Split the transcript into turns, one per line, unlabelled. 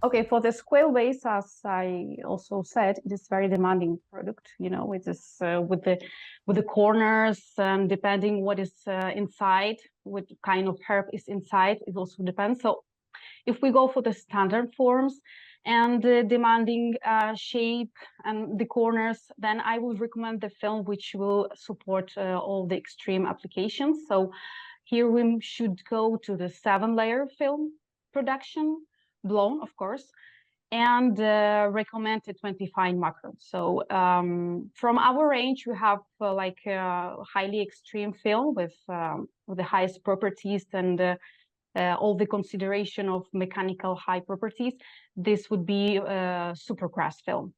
Okay, for the square base, as I also said, it is very demanding product. You know, it is with the corners, depending what is inside, what kind of herb is inside, it also depends. So if we go for the standard forms and demanding shape and the corners, then I would recommend the film which will support all the extreme applications. So here we should go to the 7-layer film production, blown, of course, and recommend a 25 macro. So from our range, we have like a highly extreme film with the highest properties and all the consideration of mechanical high properties. This would be a supercross film.